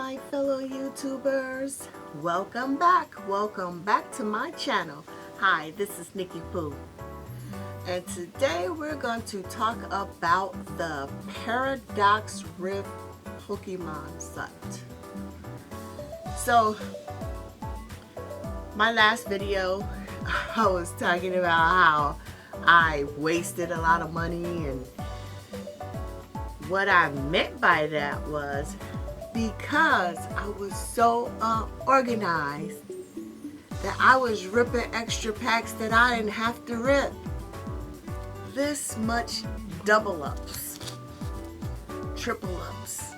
my fellow YouTubers. Welcome back to my channel. Hi, this is Nikki Poo. And today we're going to talk about the Paradox Rift Pokemon set. So, my last video, I was talking about how I wasted a lot of money, and what I meant by that was because I was so unorganized that I was ripping extra packs that I didn't have to rip. This much double ups, triple ups.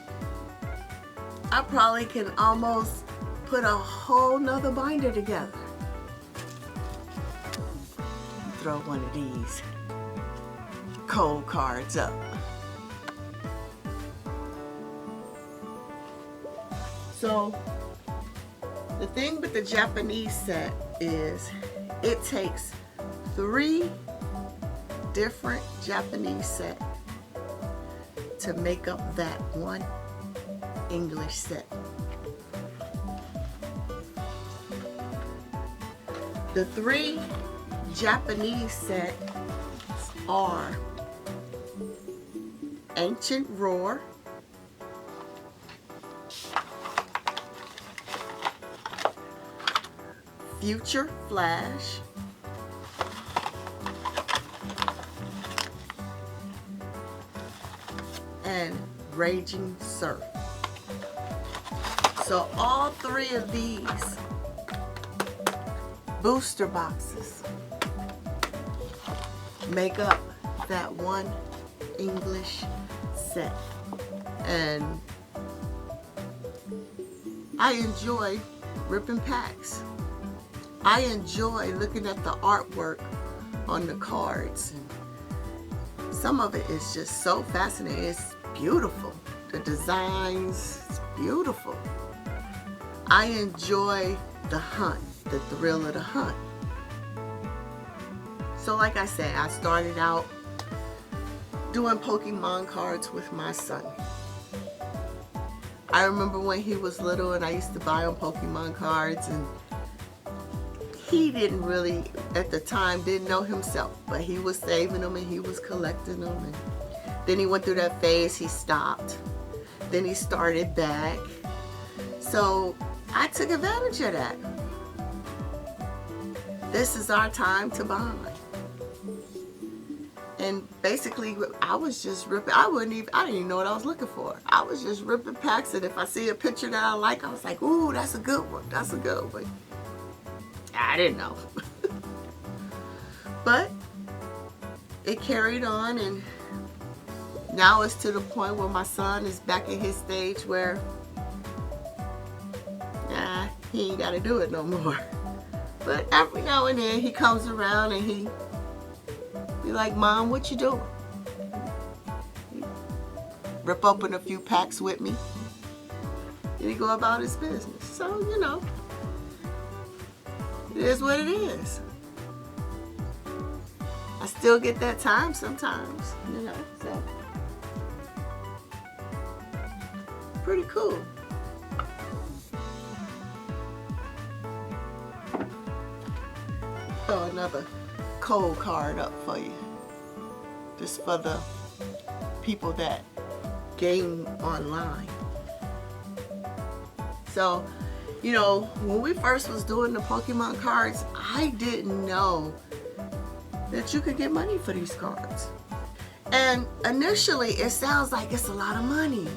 I probably can almost put a whole nother binder together. Throw one of these cold cards up. So the thing with the Japanese set is it takes 3 different Japanese sets to make up that one English set. The 3 Japanese sets are Ancient Roar, Future Flash, and Raging Surf. So all 3 of these booster boxes make up that one English set. And I enjoy ripping packs. I enjoy looking at the artwork on the cards. And some of it is just so fascinating. It's beautiful. The designs, it's beautiful. I enjoy the hunt, the thrill of the hunt. So like I said, I started out doing Pokemon cards with my son. I remember when he was little and I used to buy him Pokemon cards, and he didn't really, at the time, didn't know himself, but he was saving them and he was collecting them. And then he went through that phase, he stopped. Then he started back. So I took advantage of that. This is our time to bond. And basically, I was just ripping. I didn't even know what I was looking for. I was just ripping packs, and if I see a picture that I like, I was like, ooh, that's a good one. That's a good one. I didn't know. But it carried on, and now it's to the point where my son is back at his stage where he ain't got to do it no more. But every now and then he comes around and he be like, Mom, what you doing? Rip open a few packs with me, and he go about his business. So, you know, it is what it is. I still get that time sometimes, you know, so pretty cool. Throw another cold card up for you, just for the people that game online. So, you know, when we first was doing the Pokemon cards, I didn't know that you could get money for these cards. And initially it sounds like it's a lot of money.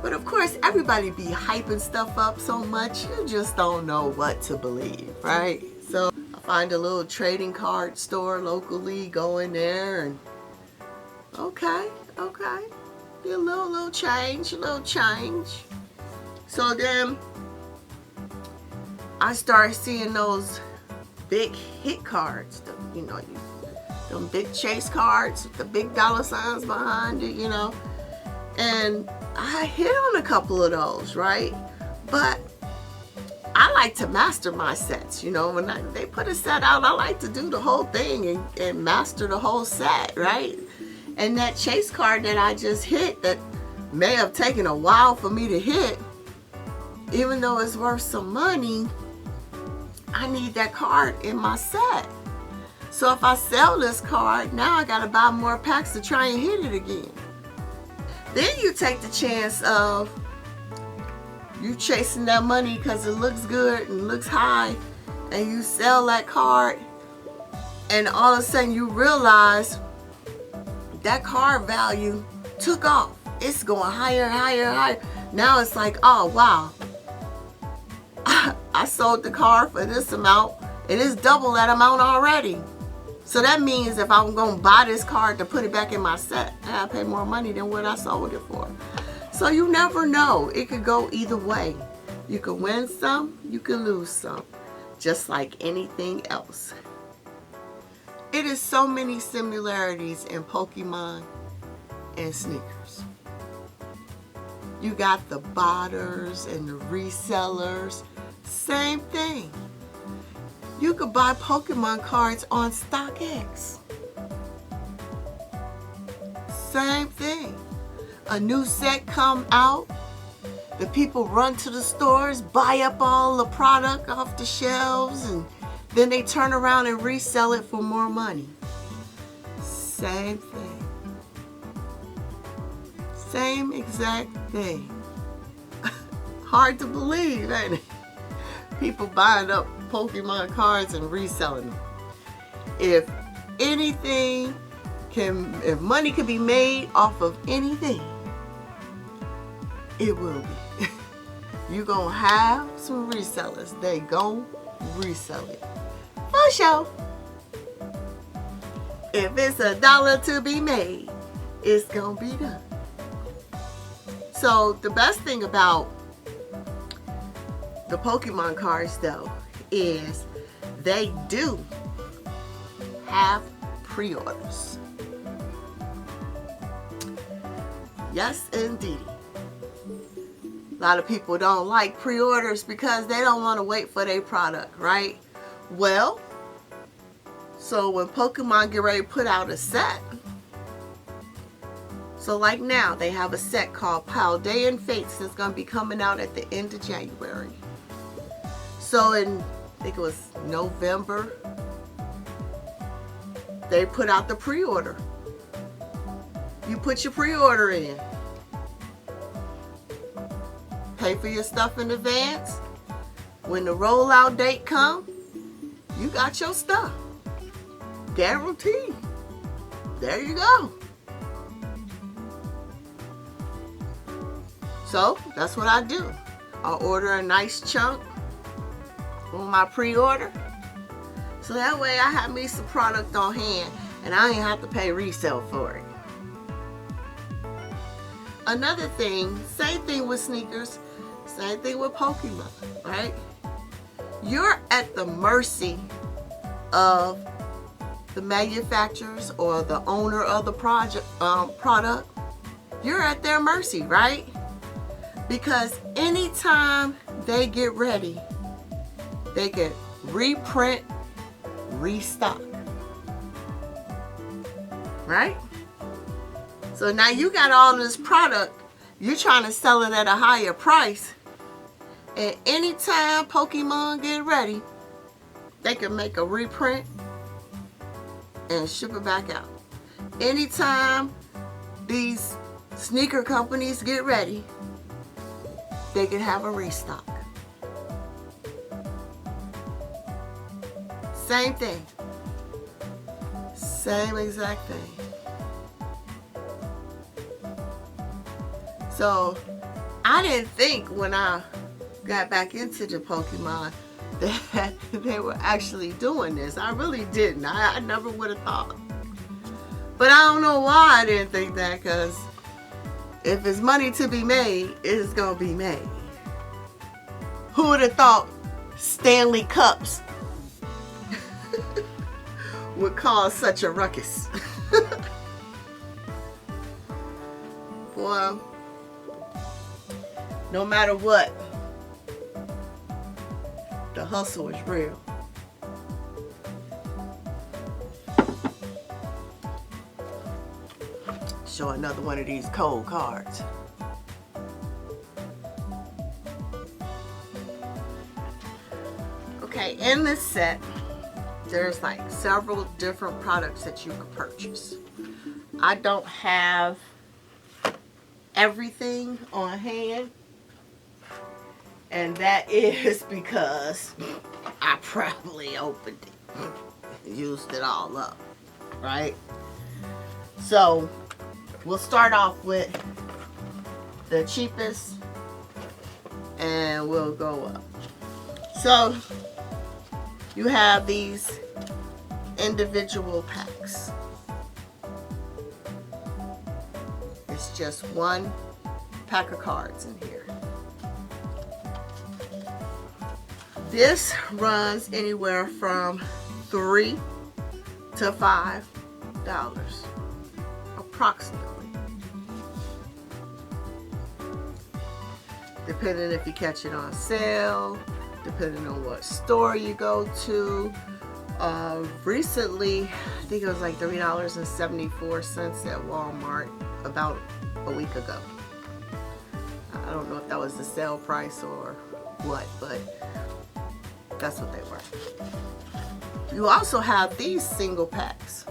But of course, everybody be hyping stuff up so much, you just don't know what to believe, right? So I find a little trading card store locally, go in there and okay, be a little change. So then I started seeing those big hit cards, them big chase cards with the big dollar signs behind it, you know. And I hit on a couple of those, right? But I like to master my sets, you know. When they put a set out, I like to do the whole thing and master the whole set, right? And that chase card that I just hit, that may have taken a while for me to hit, even though it's worth some money, I need that card in my set. So if I sell this card, now I gotta buy more packs to try and hit it again. Then you take the chance of you chasing that money because it looks good and looks high, and you sell that card, and all of a sudden you realize that card value took off. It's going higher, higher, higher. Now it's like, oh wow, I sold the card for this amount and it's double that amount already. So that means if I'm going to buy this card to put it back in my set, I gotta pay more money than what I sold it for. So you never know. It could go either way. You can win some, you can lose some, just like anything else. It is so many similarities in Pokemon and sneakers. You got the botters and the resellers. Same thing. You could buy Pokemon cards on StockX. Same thing. A new set come out. The people run to the stores, buy up all the product off the shelves, and then they turn around and resell it for more money. Same thing. Same exact thing. Hard to believe, ain't it? People buying up Pokemon cards and reselling them. If money can be made off of anything, it will be. You're gonna have some resellers. They gon' resell it. For sure. If it's $1 to be made, it's gonna be done. So the best thing about the Pokemon cards though is they do have pre-orders. Yes, indeed. A lot of people don't like pre-orders because they don't want to wait for their product, right? Well, so when Pokemon get ready to put out a set, so like now they have a set called Paldean Fates that's going to be coming out at the end of January. So in, I think it was November, they put out the pre-order. You put your pre-order in. Pay for your stuff in advance. When the rollout date comes, you got your stuff. Guaranteed. There you go. So that's what I do. I'll order a nice chunk on my pre-order. So that way I have me some product on hand and I ain't have to pay resale for it. Another thing, same thing with sneakers, same thing with Pokemon, right? You're at the mercy of the manufacturers or the owner of the product. You're at their mercy, right? Because anytime they get ready, they can reprint, restock, right? So now you got all this product, you're trying to sell it at a higher price, and anytime Pokemon get ready, they can make a reprint and ship it back out. Anytime these sneaker companies get ready, they can have a restock. Same thing. Same exact thing. So I didn't think when I got back into the Pokemon that they were actually doing this. I really didn't. I never would have thought. But I don't know why I didn't think that, because if it's money to be made, it's going to be made. Who would have thought Stanley Cups would cause such a ruckus? Boy, no matter what, the hustle is real. Show another one of these cold cards. in this set, there's like several different products that you could purchase. I don't have everything on hand, and that is because I probably opened it, used it all up, right? So we'll start off with the cheapest and we'll go up. So you have these individual packs. It's just one pack of cards in here. This runs anywhere from $3 to $5 approximately, depending if you catch it on sale, depending on what store you go to. Recently, I think it was like $3.74 at Walmart about a week ago. I don't know if that was the sale price or what, but that's what they were. You also have these single packs.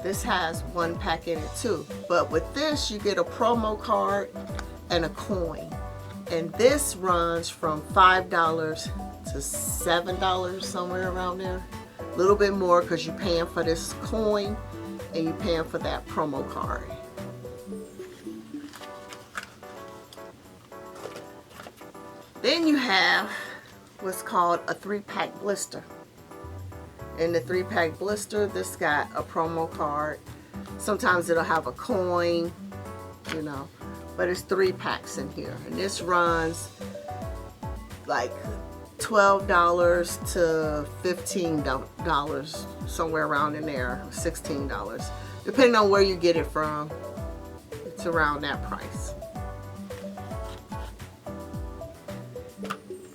This has one pack in it too, but with this you get a promo card and a coin, and this runs from $5 to $7, somewhere around there. A little bit more because you're paying for this coin and you're paying for that promo card. Then you have what's called a 3-pack blister. In the 3-pack blister, this got a promo card. Sometimes it'll have a coin, you know, but it's 3 packs in here. And this runs like $12 to $15, somewhere around in there, $16. Depending on where you get it from, it's around that price.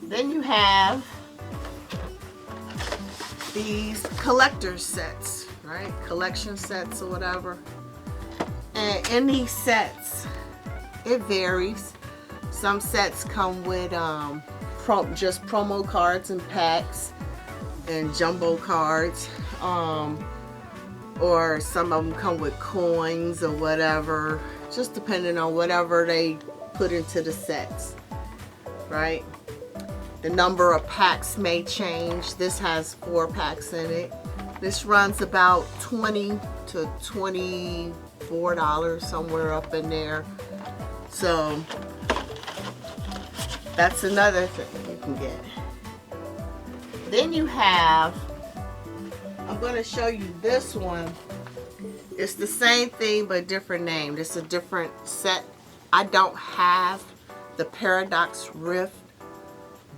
Then you have these collector sets, right? Collection sets or whatever. And in these sets, it varies. Some sets come with just promo cards and packs and jumbo cards. Or some of them come with coins or whatever. Just depending on whatever they put into the sets, right? The number of packs may change. This has 4 packs in it. This runs about $20 to $24, somewhere up in there. So that's another thing you can get. Then you have, I'm going to show you this one. It's the same thing but different name. It's a different set. I don't have the Paradox Rift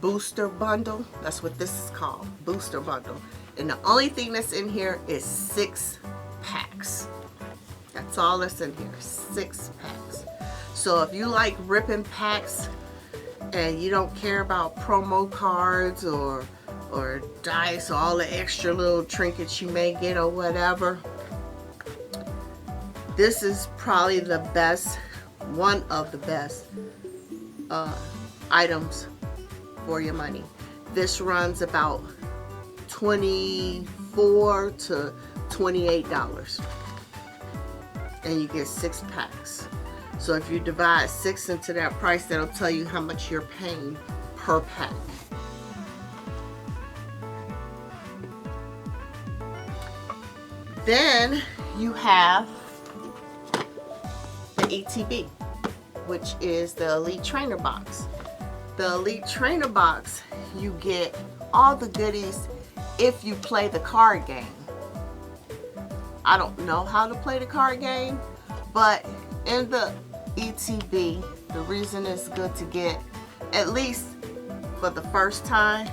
Booster Bundle. That's what this is called, Booster Bundle. And the only thing that's in here is 6 packs. That's all that's in here, 6 packs. So if you like ripping packs and you don't care about promo cards or dice or all the extra little trinkets you may get or whatever, this is probably the best, one of the best items for your money. This runs about $24 to $28, and you get 6 packs. So if you divide 6 into that price, that'll tell you how much you're paying per pack. Then you have the ETB, which is the Elite Trainer Box. The Elite Trainer Box, you get all the goodies if you play the card game. I don't know how to play the card game, but in the ETB, the reason it's good to get, at least for the first time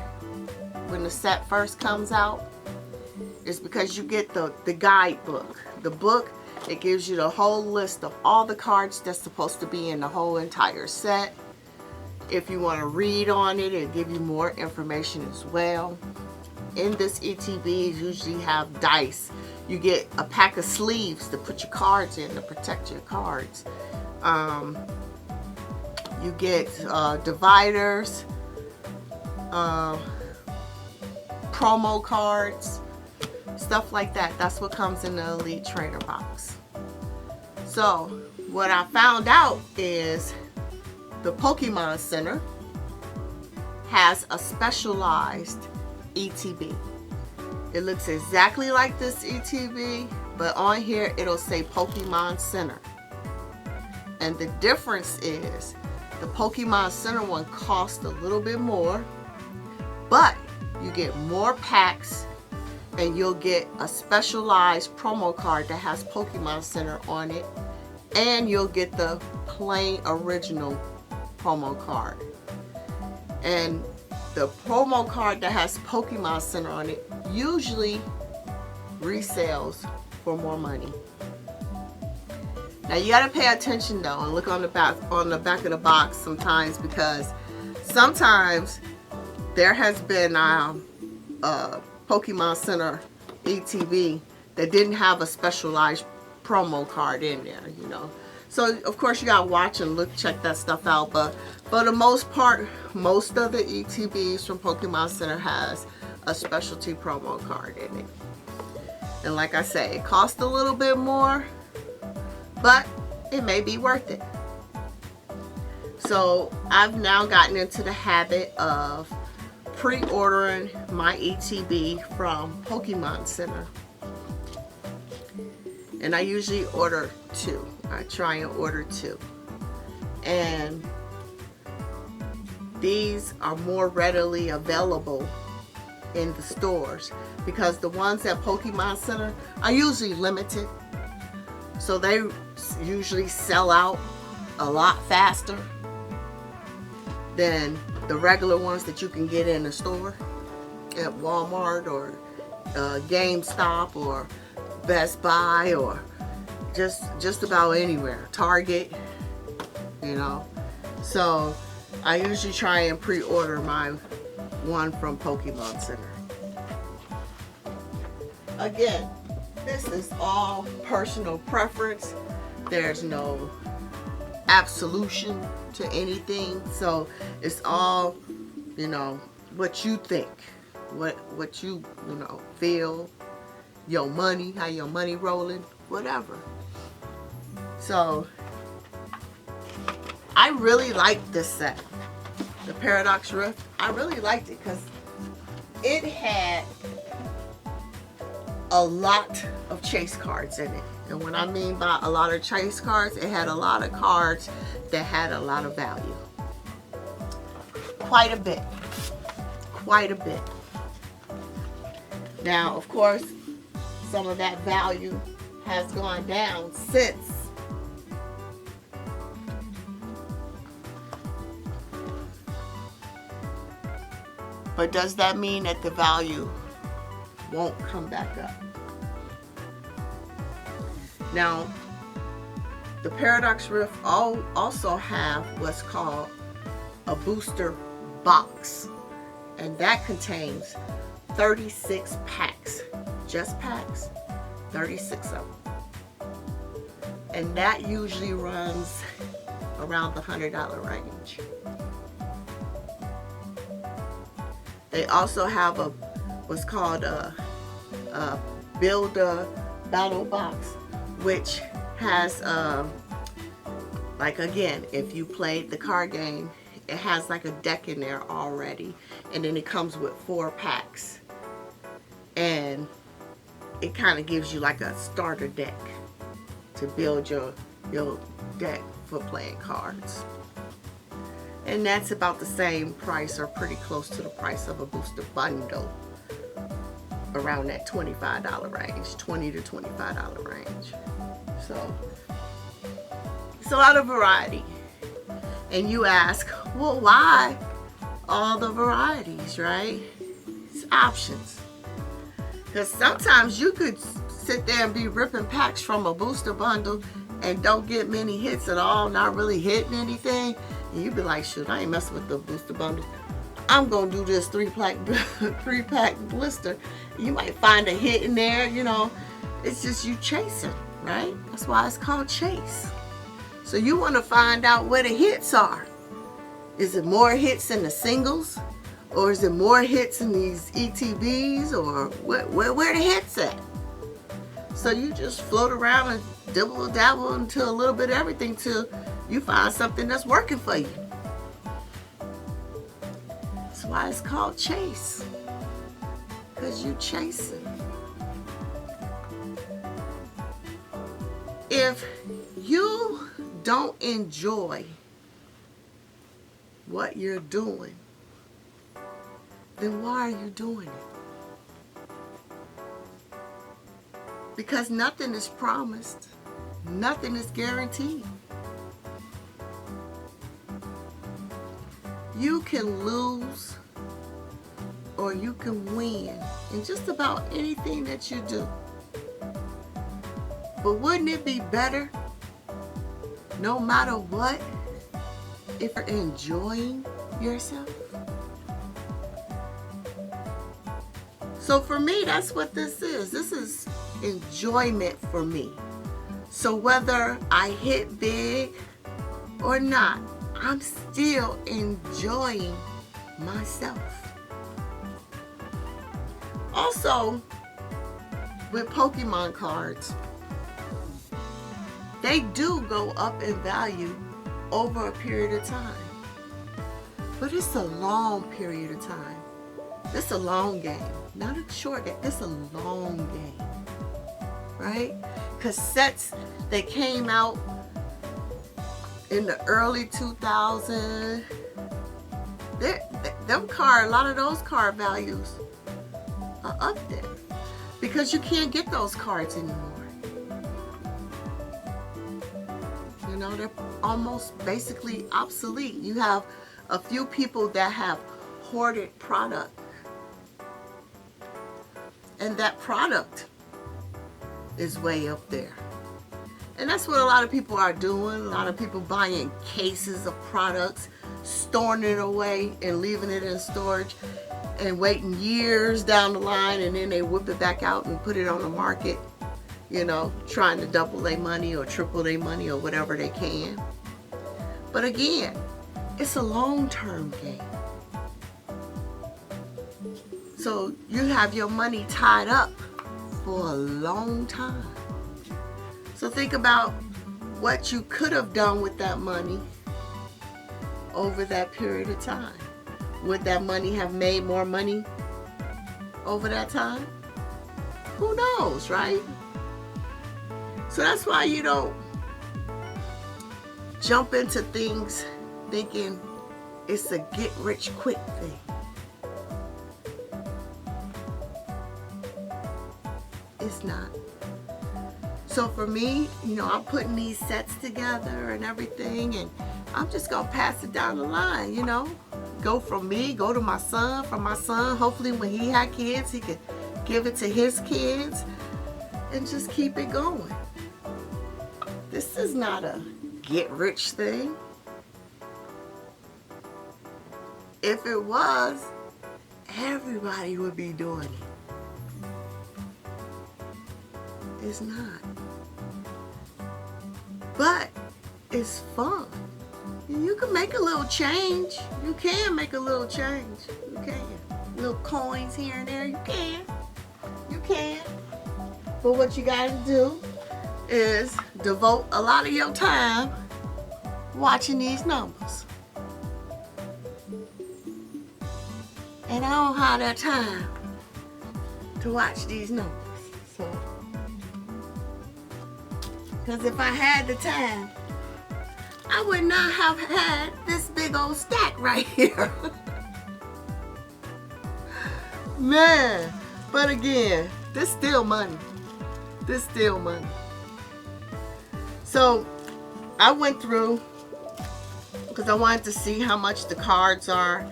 when the set first comes out, is because you get the guidebook. The book, it gives you the whole list of all the cards that's supposed to be in the whole entire set. If you want to read on it, it'll give you more information as well. In this ETB, you usually have dice. You get a pack of sleeves to put your cards in to protect your cards. You get dividers. promo cards, stuff like that. That's what comes in the Elite Trainer box. So what I found out is the Pokemon Center has a specialized ETB. It looks exactly like this ETB, but on here it'll say Pokemon Center. And the difference is the Pokemon Center one costs a little bit more, but you get more packs and you'll get a specialized promo card that has Pokemon Center on it, and you'll get the plain original promo card. And the promo card that has Pokemon Center on it usually resells for more money. Now you gotta pay attention though and look on the back of the box sometimes, because sometimes there has been Pokemon Center ETB that didn't have a specialized promo card in there, you know. So of course you gotta watch and check that stuff out. But for the most part, most of the ETBs from Pokemon Center has a specialty promo card in it. And like I say, it costs a little bit more, but it may be worth it. So I've now gotten into the habit of pre-ordering my ETB from Pokemon Center. And I usually order 2. I try and order 2. And these are more readily available in the stores, because the ones at Pokemon Center are usually limited. So they usually sell out a lot faster than the regular ones that you can get in the store at Walmart or GameStop or Best Buy or just about anywhere, Target, you know. So I usually try and pre-order my one from Pokemon Center. Again, this is all personal preference. There's no absolution to anything, so it's all, you know, what you think, what you know, feel, your money, how your money rolling, whatever. So I really like this set, the Paradox Rift. I really liked it because it had a lot of chase cards in it. And what I mean by a lot of chase cards, it had a lot of cards that had a lot of value. Quite a bit. Quite a bit. Now, of course, some of that value has gone down since. But does that mean that the value won't come back up? Now, the Paradox Rift also have what's called a booster box, and that contains 36 packs, just packs, 36 of them. And that usually runs around the $100 range. They also have what's called a Build-A Battle Box, which has like, again, if you played the card game, it has like a deck in there already, and then it comes with 4 packs, and it kind of gives you like a starter deck to build your deck for playing cards. And that's about the same price, or pretty close to the price of a booster bundle, around that $25 range, $20 to $25 range. So it's a lot of variety. And you ask, well, why all the varieties, right? It's options. Because sometimes you could sit there and be ripping packs from a booster bundle and don't get many hits at all, not really hitting anything. And you'd be like, shoot, I ain't messing with the booster bundle. I'm going to do this 3-pack blister. You might find a hit in there, you know. It's just you chasing, right? That's why it's called chase. So you want to find out where the hits are. Is it more hits in the singles, Or is it more hits in these ETBs, or where the hits at? So you just float around and dibble dabble into a little bit of everything till you find something that's working for you. That's why it's called chase. Because you chasing. If you don't enjoy what you're doing, then why are you doing it? Because nothing is promised. Nothing is guaranteed. You can lose or you can win in just about anything that you do. But wouldn't it be better, no matter what, if you're enjoying yourself? So for me, that's what this is. This is enjoyment for me. So whether I hit big or not, I'm still enjoying myself. Also, with Pokemon cards, they do go up in value over a period of time. But it's a long period of time. It's a long game, not a short game. It's a long game, right? Cassettes that came out in the early 2000s, a lot of those card values are up there because you can't get those cards anymore. You know, they're almost basically obsolete. You have a few people that have hoarded product. And that product is way up there. And that's what a lot of people are doing. A lot of people buying cases of products, storing it away and leaving it in storage and waiting years down the line, and then they whip it back out and put it on the market, you know, trying to double their money or triple their money or whatever they can. But again, it's a long-term game. So you have your money tied up for a long time. So think about what you could have done with that money over that period of time. Would that money have made more money over that time? Who knows, right? So that's why you don't jump into things thinking it's a get-rich-quick thing. It's not. So for me, you know, I'm putting these sets together and everything, and I'm just gonna pass it down the line, you know. Go from me, go to my son, from my son, hopefully when he had kids, he could give it to his kids, and just keep it going. This is not a get-rich thing. If it was, everybody would be doing it. It's not. But it's fun. You can make a little change. You can make a little change. You can. Little coins here and there. You can. You can. But what you got to do is devote a lot of your time watching these numbers. And I don't have that time to watch these numbers. So, because if I had the time, I would not have had this big old stack right here. Man, but again, this still money. This still money. So I went through because I wanted to see how much the cards are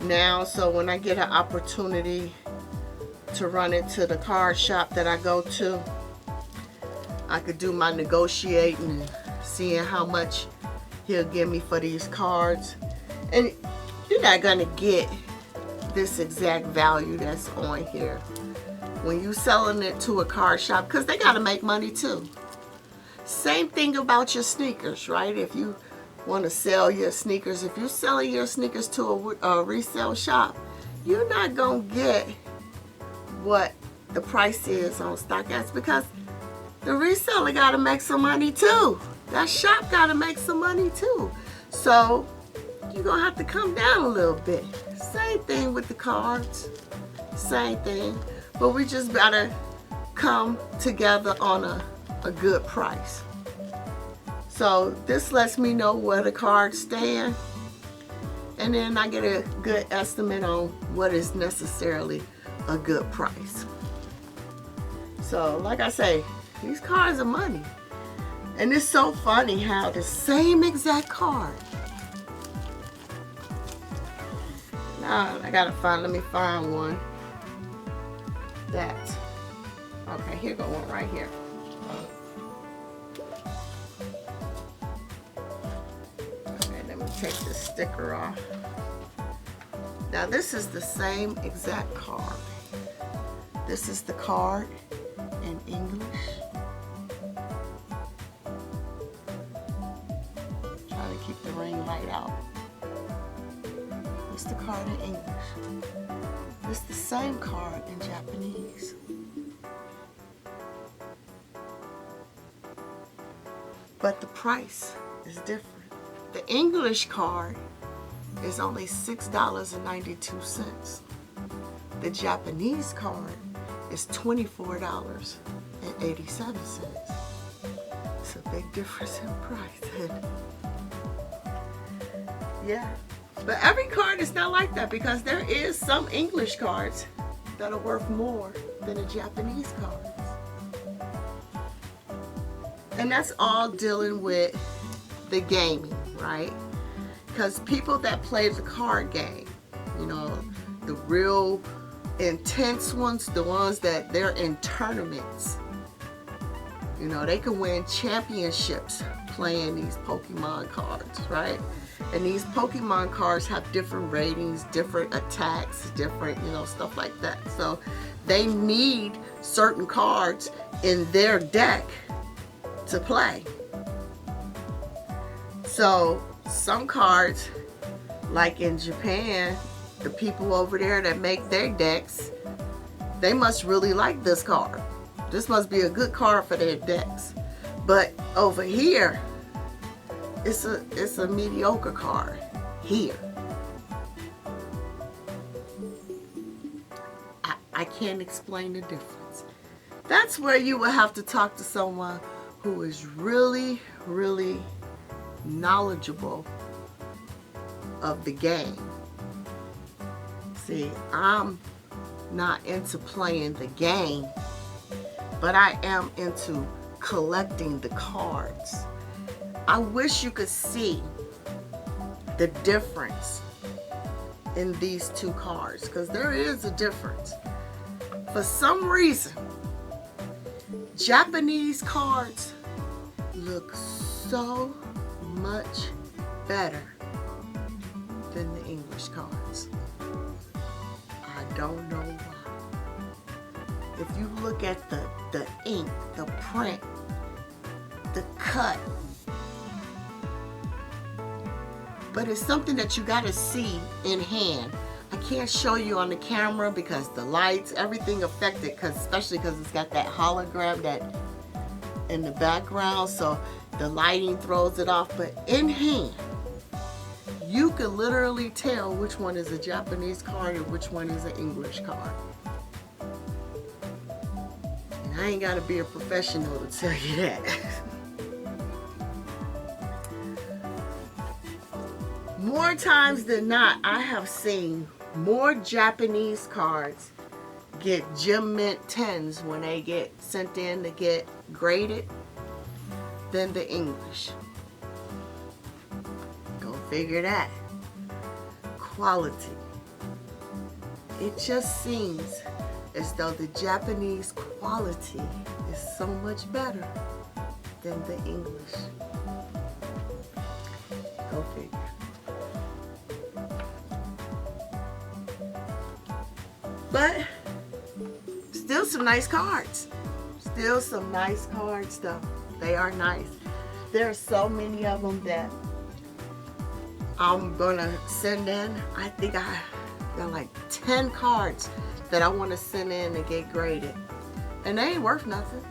now. So when I get an opportunity to run into the card shop that I go to, I could do my negotiating and seeing how much he'll give me for these cards. And you're not gonna get this exact value that's on here when you selling it to a card shop, because they gotta make money too. Same thing about your sneakers, right? If you want to sell your sneakers, if you're selling your sneakers to a resale shop, you're not going to get what the price is on StockX, because the reseller got to make some money too. That shop got to make some money too. So you're going to have to come down a little bit. Same thing with the cards. Same thing. But we just got to come together on a good price. So this lets me know where the cards stand. And then I get a good estimate on what is necessarily a good price. So like I say, these cards are money. And it's so funny how the same exact card. Now I gotta let me find one that, okay, here go one right here. Okay, let me take this sticker off. Now this is the same exact card. This is the card in English. Try to keep the ring light out. It's the card in English. It's the same card in Japanese. But the price is different. The English card is only $6.92. The Japanese card is $24.87. It's a big difference in price. Yeah. But every card is not like that, because there is some English cards that are worth more than the Japanese cards. And that's all dealing with the gaming, right? Because people that play the card game, you know, the real intense ones, the ones that they're in tournaments, you know, they can win championships playing these Pokemon cards, right? And these Pokemon cards have different ratings, different attacks, different, you know, stuff like that. So they need certain cards in their deck to play. So some cards, like in Japan, the people over there that make their decks, they must really like this card. This must be a good card for their decks. But over here, it's a mediocre card here. I can't explain the difference. That's where you will have to talk to someone who is really, really knowledgeable of the game. See, I'm not into playing the game, but I am into collecting the cards. I wish you could see the difference in these two cards, because there is a difference. For some reason, Japanese cards look so much better than the English cards. I don't know why. If you look at the ink, the print, the cut, but it's something that you got to see in hand. I can't show you on the camera because the lights, everything affected, especially because it's got that hologram that in the background, so the lighting throws it off. But in hand, you can literally tell which one is a Japanese card and which one is an English card. And I ain't got to be a professional to tell you that. More times than not, I have seen more Japanese cards get Gem Mint 10s when they get sent in to get graded than the English. Go figure that. Quality. It just seems as though the Japanese quality is so much better than the English. Go figure. But still some nice cards. Still some nice cards though. They are nice. There are so many of them that I'm gonna send in, I think I got like 10 cards that I want to send in and get graded. And they ain't worth nothing.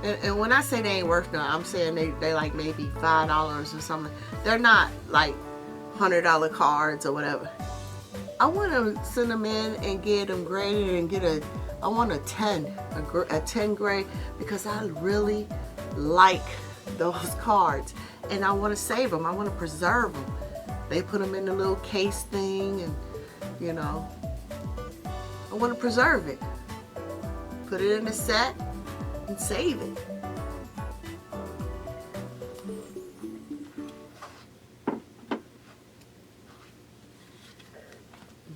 And when I say they ain't worth nothing, I'm saying they like maybe $5 or something. They're not like $100 cards or whatever. I want to send them in and get them graded and get I want a 10 grade, because I really like those cards and I want to save them. I want to preserve them. They put them in the little case thing, and you know, I want to preserve it. Put it in a set and save it.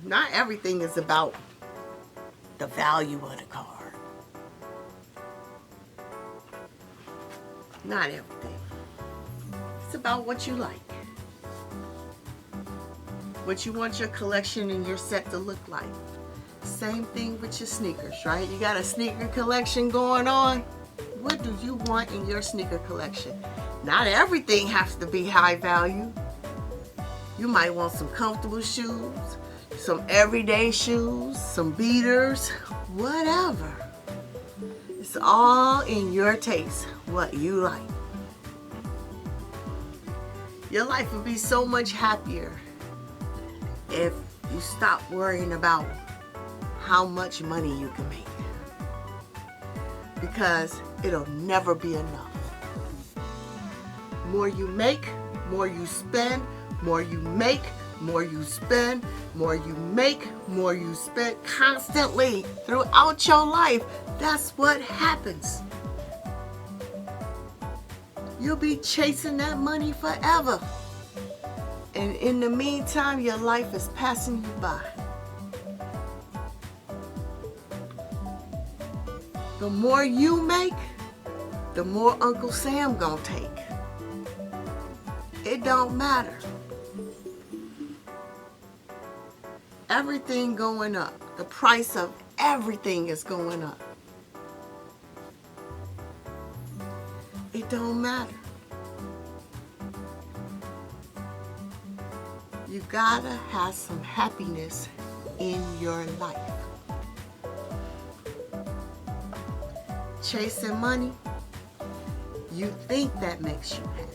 Not everything is about the value of the card. Not everything. It's about what you like. What you want your collection and your set to look like. Same thing with your sneakers, right? You got a sneaker collection going on. What do you want in your sneaker collection? Not everything has to be high value. You might want some comfortable shoes, some everyday shoes, some beaters, whatever. It's all in your taste, what you like. Your life would be so much happier if you stop worrying about how much money you can make, because it'll never be enough. More you make, more you spend, more you make, more you spend, more you make, more you spend, constantly throughout your life. That's what happens. You'll be chasing that money forever. And in the meantime, your life is passing you by. The more you make, the more Uncle Sam gonna take. It don't matter. Everything going up. The price of everything is going up. It don't matter. You gotta have some happiness in your life. Chasing money, you think that makes you happy.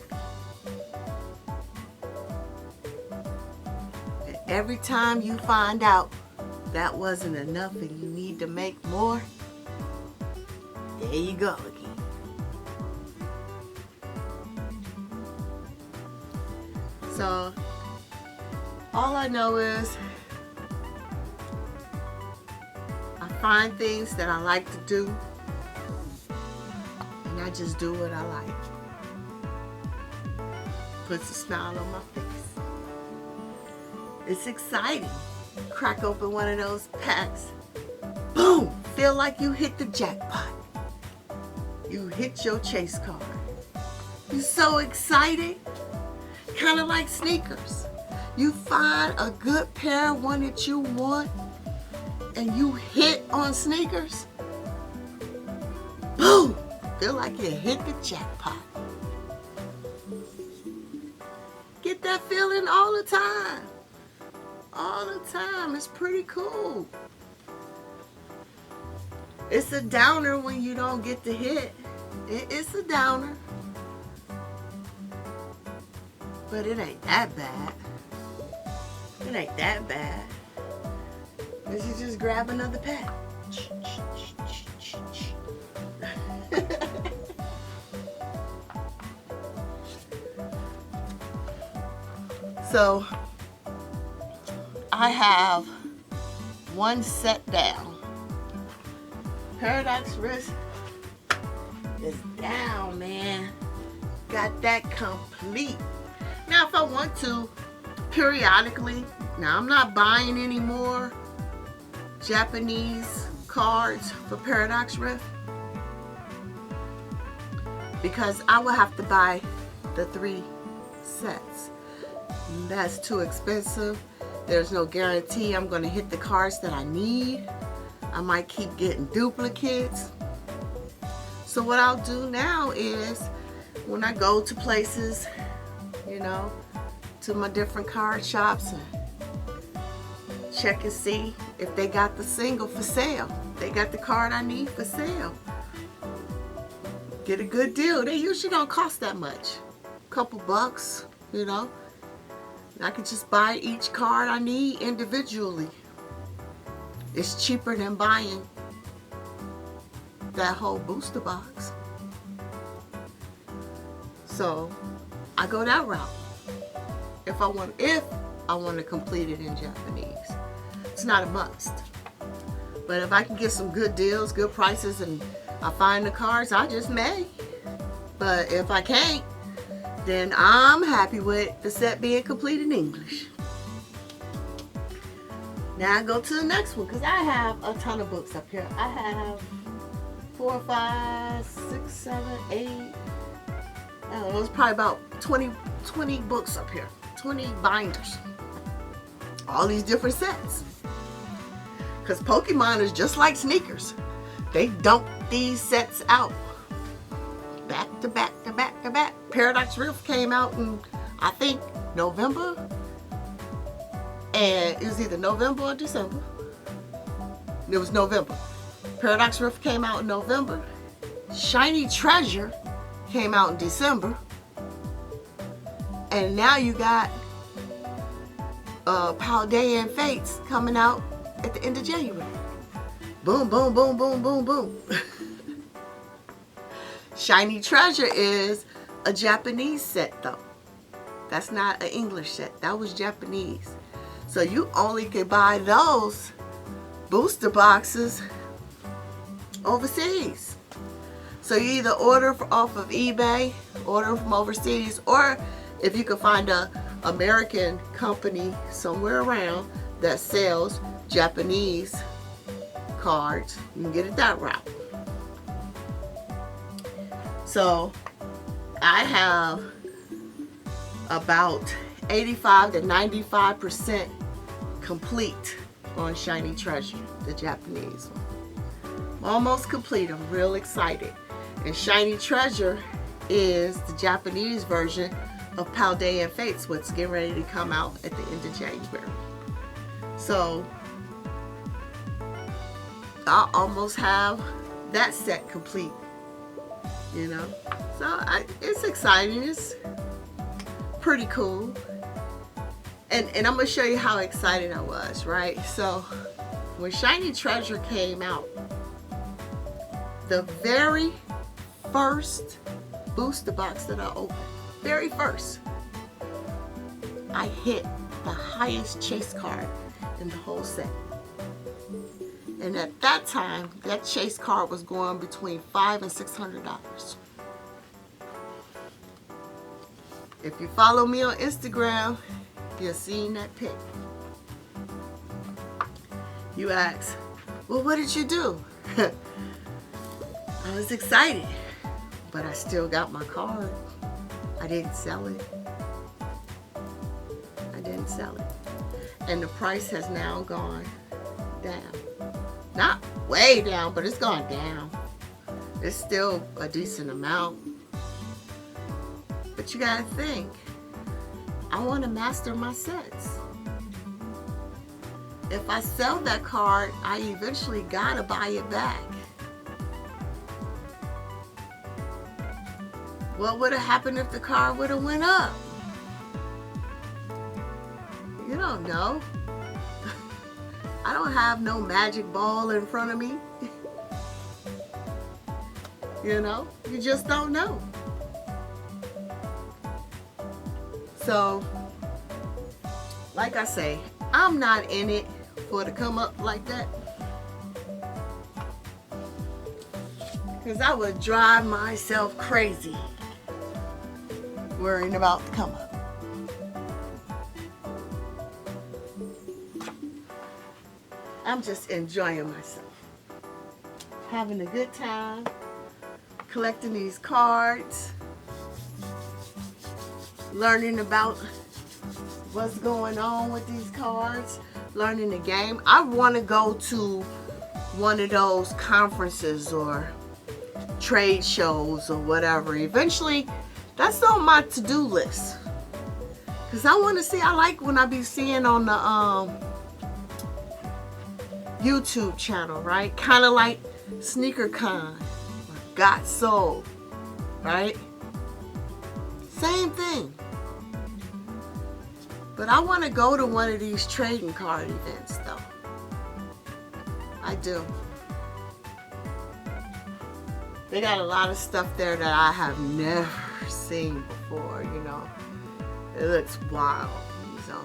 And every time you find out that wasn't enough and you need to make more, there you go again. So, all I know is I find things that I like to do, and I just do what I like. Puts a smile on my face. It's exciting. Crack open one of those packs. Boom! Feel like you hit the jackpot. You hit your chase card. You're so excited. Kind of like sneakers. You find a good pair, one that you want, and you hit on sneakers. Boom! Feel like you hit the jackpot. Get that feeling all the time. All the time. It's pretty cool. It's a downer when you don't get the hit. It's a downer. But it ain't that bad. It ain't that bad. You just grab another pack. So I have one set down. Paradox Wrist is down, man. Got that complete. Now, if I want to, periodically, now I'm not buying any more Japanese cards for Paradox Rift, because I will have to buy the 3 sets. That's too expensive. There's no guarantee I'm going to hit the cards that I need. I might keep getting duplicates. So what I'll do now is, when I go to places you know, to my different card shops and check and see if they got the single for sale. They got the card I need for sale. Get a good deal. They usually don't cost that much. A couple bucks, you know. I can just buy each card I need individually. It's cheaper than buying that whole booster box. So I go that route if I want to complete it in Japanese. It's not a must. But if I can get some good deals, good prices, and I find the cards, I just may. But if I can't, then I'm happy with the set being complete in English. Now I go to the next one because I have a ton of books up here. I have 4, 5, 6, 7, 8. I don't know, it's probably about 20 books up here. 20 binders. All these different sets. Because Pokemon is just like sneakers. They dump these sets out. Back to back to back to back. Paradox Rift came out in, I think, November. And it was either November or December. It was November. Paradox Rift came out in November. Shiny Treasure came out in December. And now you got Paldea Fates coming out at the end of January. Boom, boom, boom, boom, boom, boom. Shiny Treasure is a Japanese set though. That's not an English set. That was Japanese. So you only can buy those booster boxes overseas. So you either order off of eBay, order from overseas, or if you can find a American company somewhere around that sells Japanese cards, you can get it that route. So I have about 85 to 95% complete on Shiny Treasure, the Japanese one. Almost complete. I'm real excited. And Shiny Treasure is the Japanese version of Paldea Fates, what's getting ready to come out at the end of January. So I almost have that set complete, you know. So it's exciting. It's pretty cool. And I'm going to show you how excited I was, right? So when Shiny Treasure came out, the very first booster box that I opened, very first, I hit the highest chase card in the whole set. And at that time, that chase card was going between $500 and $600. If you follow me on Instagram, you'll see that pic. You ask, well, what did you do? I was excited, but I still got my card. I didn't sell it. I didn't sell it. And the price has now gone down. Not way down, but it's gone down. It's still a decent amount. But you gotta think, I want to master my sets. If I sell that card, I eventually gotta buy it back. What would have happened if the card would have went up? You don't know. I don't have no magic ball in front of me. You know, you just don't know. So, like I say, I'm not in it for it to come up like that. Because I would drive myself crazy worrying about the come up. I'm just enjoying myself. Having a good time. Collecting these cards. Learning about what's going on with these cards. Learning the game. I want to go to one of those conferences or trade shows or whatever. Eventually, that's on my to-do list. Cause I want to see. I like when I be seeing on the YouTube channel, right? Kind of like SneakerCon, Got Sold, right? Same thing. But I want to go to one of these trading card events, though. I do. They got a lot of stuff there that I have never seen before, you know. It looks wild, so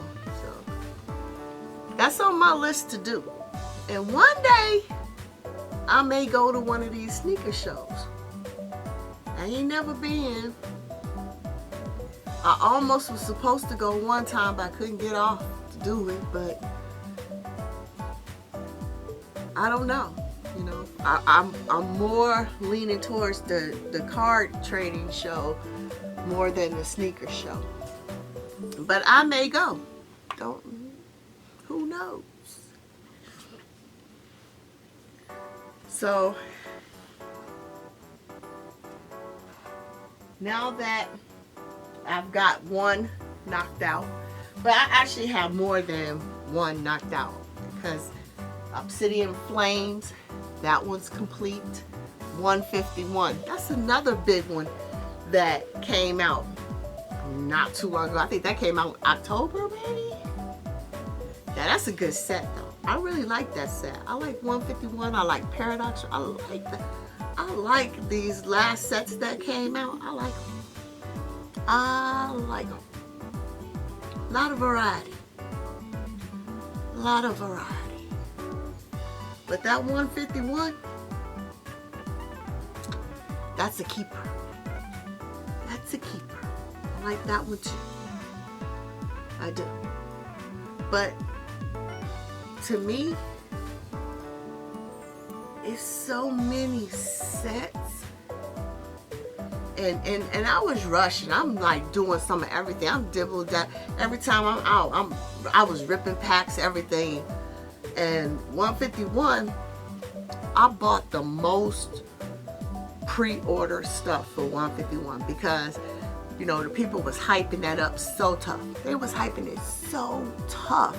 that's on my list to do. And one day, I may go to one of these sneaker shows. I ain't never been. I almost was supposed to go one time, but I couldn't get off to do it. But I don't know. You know, I'm more leaning towards the card trading show more than the sneaker show. But I may go. Who knows? So now that I've got one knocked out, but I actually have more than one knocked out, because Obsidian Flames, that one's complete. 151, that's another big one that came out not too long ago. I think that came out in October, maybe. Yeah, that's a good set though. I really like that set. I like 151. I like Paradox. I like these last sets that came out. I like them. I like them. A lot of variety. A lot of variety. But that 151, that's a keeper. That's a keeper. I like that one too. I do. But to me, it's so many sets. And I was rushing. I'm like doing some of everything. I'm dibble that every time I'm out. I was ripping packs, everything. And 151, I bought the most pre-order stuff for 151 because, you know, the people was hyping that up so tough. They was hyping it so tough.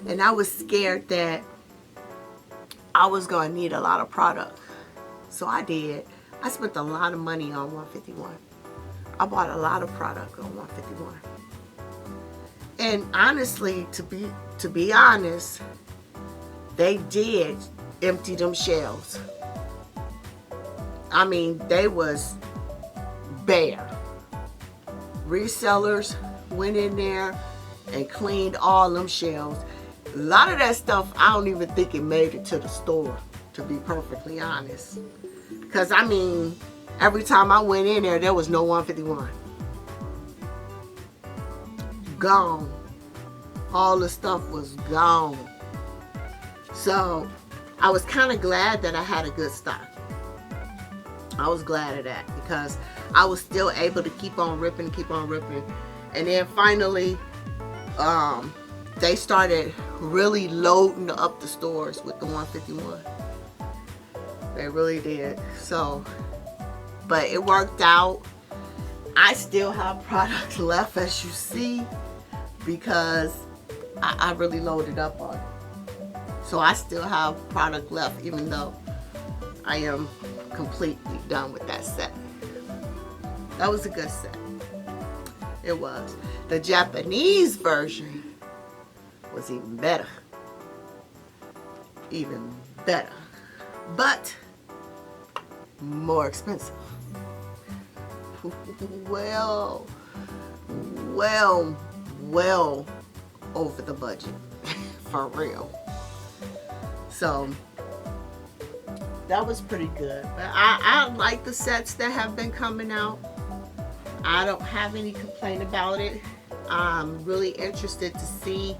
And I was scared that I was going to need a lot of product. So I did. I spent a lot of money on 151. I bought a lot of product on 151. And honestly, to be honest, they did empty them shelves. I mean, they was bare. Resellers went in there and cleaned all them shelves. A lot of that stuff, I don't even think it made it to the store, to be perfectly honest. Because, I mean, every time I went in there was no 151. Gone. All the stuff was gone. So, I was kind of glad that I had a good stock. I was glad of that because I was still able to keep on ripping. And then finally, they started really loading up the stores with the 151. They really did. So, but it worked out. I still have product left, as you see, because I really loaded up on it. So I still have product left, even though I am completely done with that set. That was a good set. It was. The Japanese version was even better. Even better. But more expensive. Well over the budget. For real. So that was pretty good. But I like the sets that have been coming out. I don't have any complaint about it. I'm really interested to see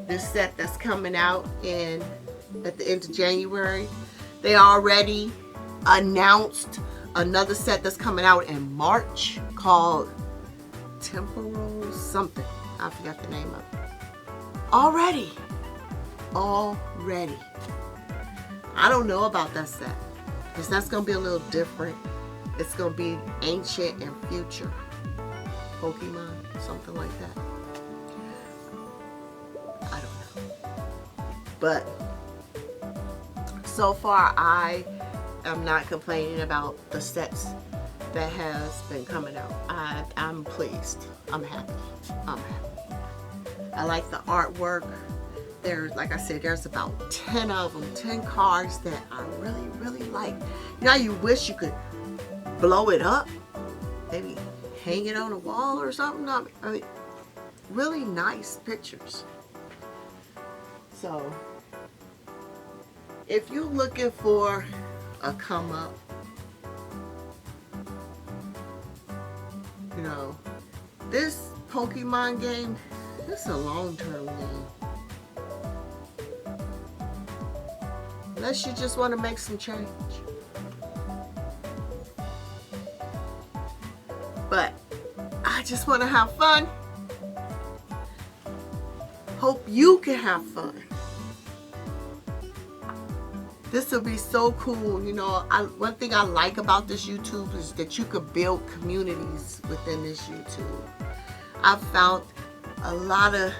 this set that's coming out at the end of January. They already announced another set that's coming out in March called Temporal something. I forgot the name of it. Already. I don't know about that set, because that's going to be a little different. It's going to be ancient and future Pokemon, something like that. But so far, I am not complaining about the sets that has been coming out. I'm pleased. I'm happy. I'm happy. I like the artwork. There's, like I said, there's about 10 of them, 10 cards that I really, really like. You know, you wish you could blow it up, maybe hang it on a wall or something. I mean, really nice pictures. So, if you're looking for a come up, you know, this Pokemon game, this is a long-term game. Unless you just want to make some change. But I just want to have fun. Hope you can have fun. This will be so cool. You know, one thing I like about this YouTube is that you could build communities within this YouTube. I've found a lot of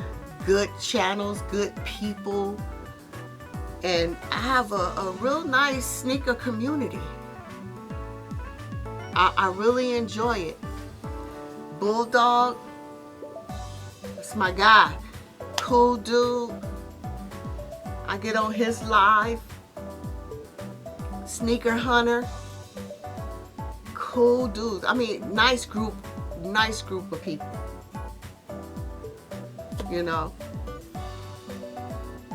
good channels, good people, and I have a real nice sneaker community. I really enjoy it. Bulldog, that's my guy. Cool dude. I get on his live. Sneaker Hunter. Cool dudes. I mean, nice group of people. You know,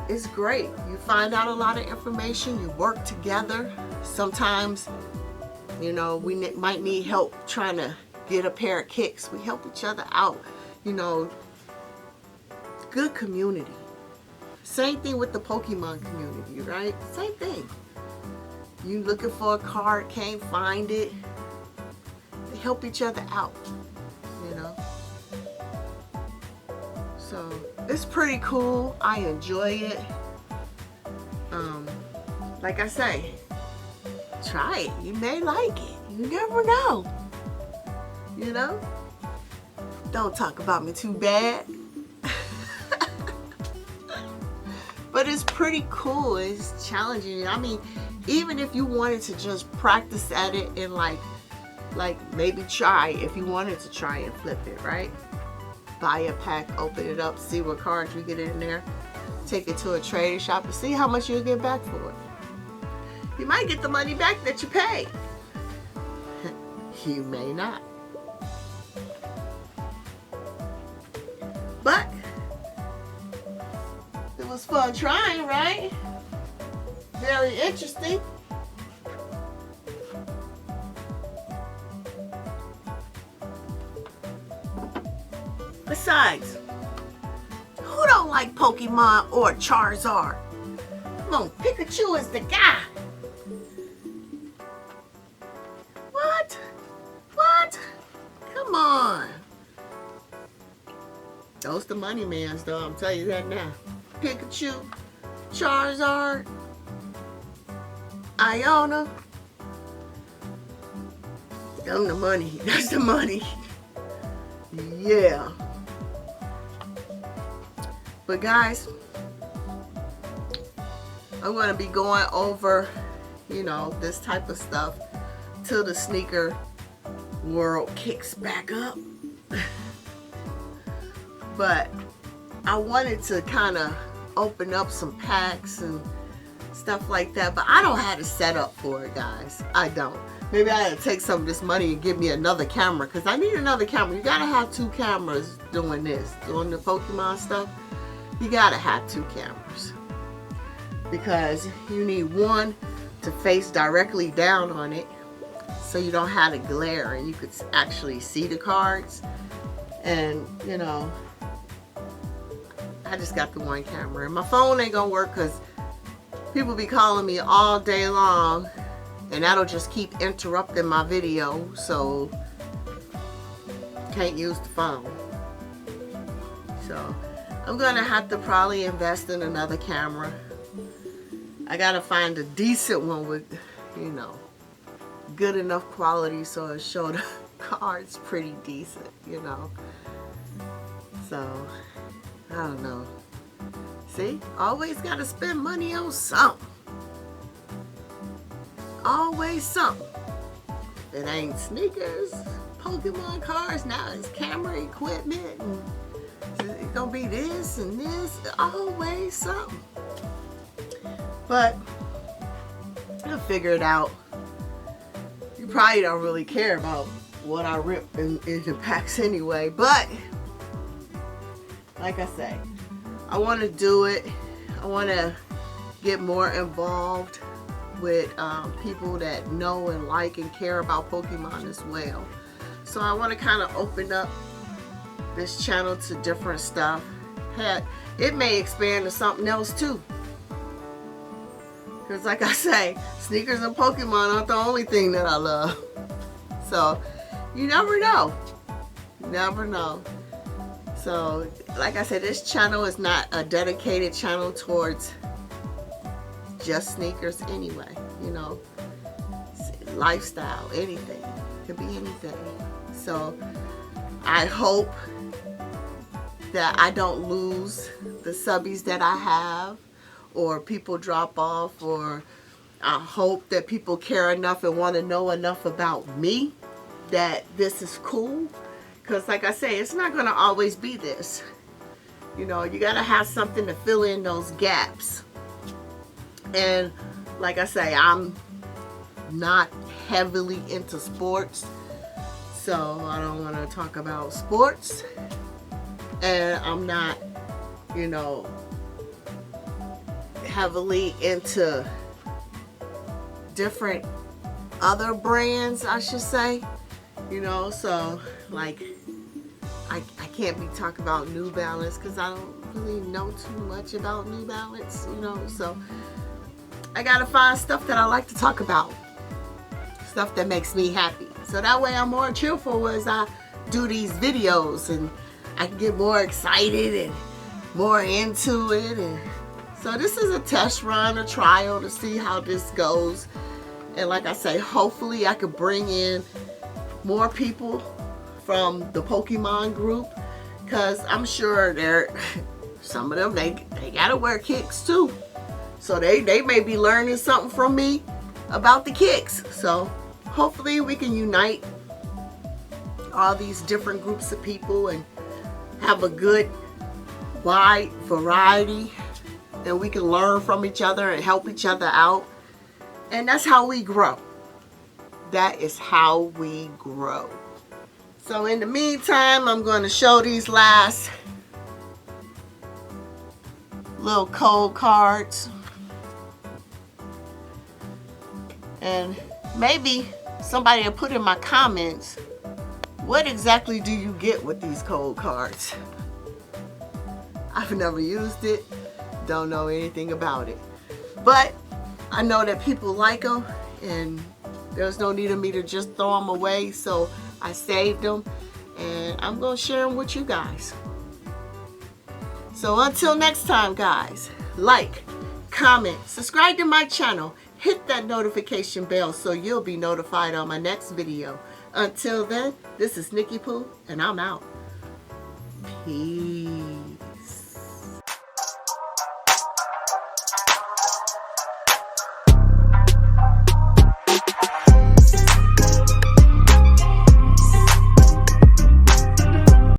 it's great. You find out a lot of information. You work together. Sometimes, you know, we might need help trying to get a pair of kicks. We help each other out. You know, good community. Same thing with the Pokemon community, right? Same thing. You looking for a card, can't find it. They help each other out, you know. So it's pretty cool. I enjoy it. Like I say, try it. You may like it. You never know. You know? Don't talk about me too bad. But it's pretty cool. It's challenging. I mean, even if you wanted to just practice at it and like maybe try, if you wanted to try and flip it, right? Buy a pack, open it up, see what cards you get in there, take it to a trading shop and see how much you'll get back for it. You might get the money back that you paid. You may not. But it was fun trying, right? Very interesting. Besides, who don't like Pokemon or Charizard? Come on, Pikachu is the guy. What? What? Come on. Those the money mans, though. I'm telling you that now. Pikachu, Charizard, Iona. Them the money. That's the money. Yeah. But guys, I'm going to be going over, you know, this type of stuff till the sneaker world kicks back up. But I wanted to kind of open up some packs and stuff like that, but I don't have a setup for it, guys. I don't. Maybe I gotta take some of this money and give me another camera, because I need another camera. You gotta have 2 cameras doing this, doing the Pokemon stuff. You gotta have 2 cameras, because you need one to face directly down on it so you don't have to glare and you could actually see the cards. And you know, I just got the 1 camera, and my phone ain't gonna work because people be calling me all day long, and that'll just keep interrupting my video, so can't use the phone. So I'm gonna have to probably invest in another camera. I gotta find a decent one with, you know, good enough quality so it show the cards pretty decent, you know. So I don't know. See, always got to spend money on something. Always something. It ain't sneakers, Pokemon cards, now it's camera equipment, and it's gonna be this and this, always something. But you'll figure it out. You probably don't really care about what I rip in the packs anyway, but like I say, I want to do it. I want to get more involved with people that know and like and care about Pokemon as well. So I want to kind of open up this channel to different stuff. Heck, it may expand to something else too. Because like I say, sneakers and Pokemon aren't the only thing that I love. So you never know. You never know. So like I said, this channel is not a dedicated channel towards just sneakers anyway, you know, lifestyle, anything, could be anything. So I hope that I don't lose the subbies that I have, or people drop off, or I hope that people care enough and want to know enough about me that this is cool. Because like I say, it's not going to always be this. You know, you got to have something to fill in those gaps. And like I say, I'm not heavily into sports, so I don't want to talk about sports. And I'm not, you know, heavily into different other brands, I should say. You know, so like I can't be talking about New Balance because I don't really know too much about New Balance, you know, so I gotta find stuff that I like to talk about, stuff that makes me happy, so that way I'm more cheerful as I do these videos, and I can get more excited and more into it. And so this is a test run, a trial to see how this goes. And like I say, hopefully I could bring in more people from the Pokemon group, because I'm sure some of them they gotta wear kicks too. So they may be learning something from me about the kicks. So hopefully we can unite all these different groups of people and have a good wide variety, and we can learn from each other and help each other out. And that's how we grow. That is how we grow. So in the meantime, I'm going to show these last little code cards. And maybe somebody will put in my comments, what exactly do you get with these code cards? I've never used it, don't know anything about it. But I know that people like them, and there's no need of me to just throw them away. So I saved them, and I'm going to share them with you guys. So until next time, guys, like, comment, subscribe to my channel. Hit that notification bell so you'll be notified on my next video. Until then, this is Nikki Pooh, and I'm out. Peace.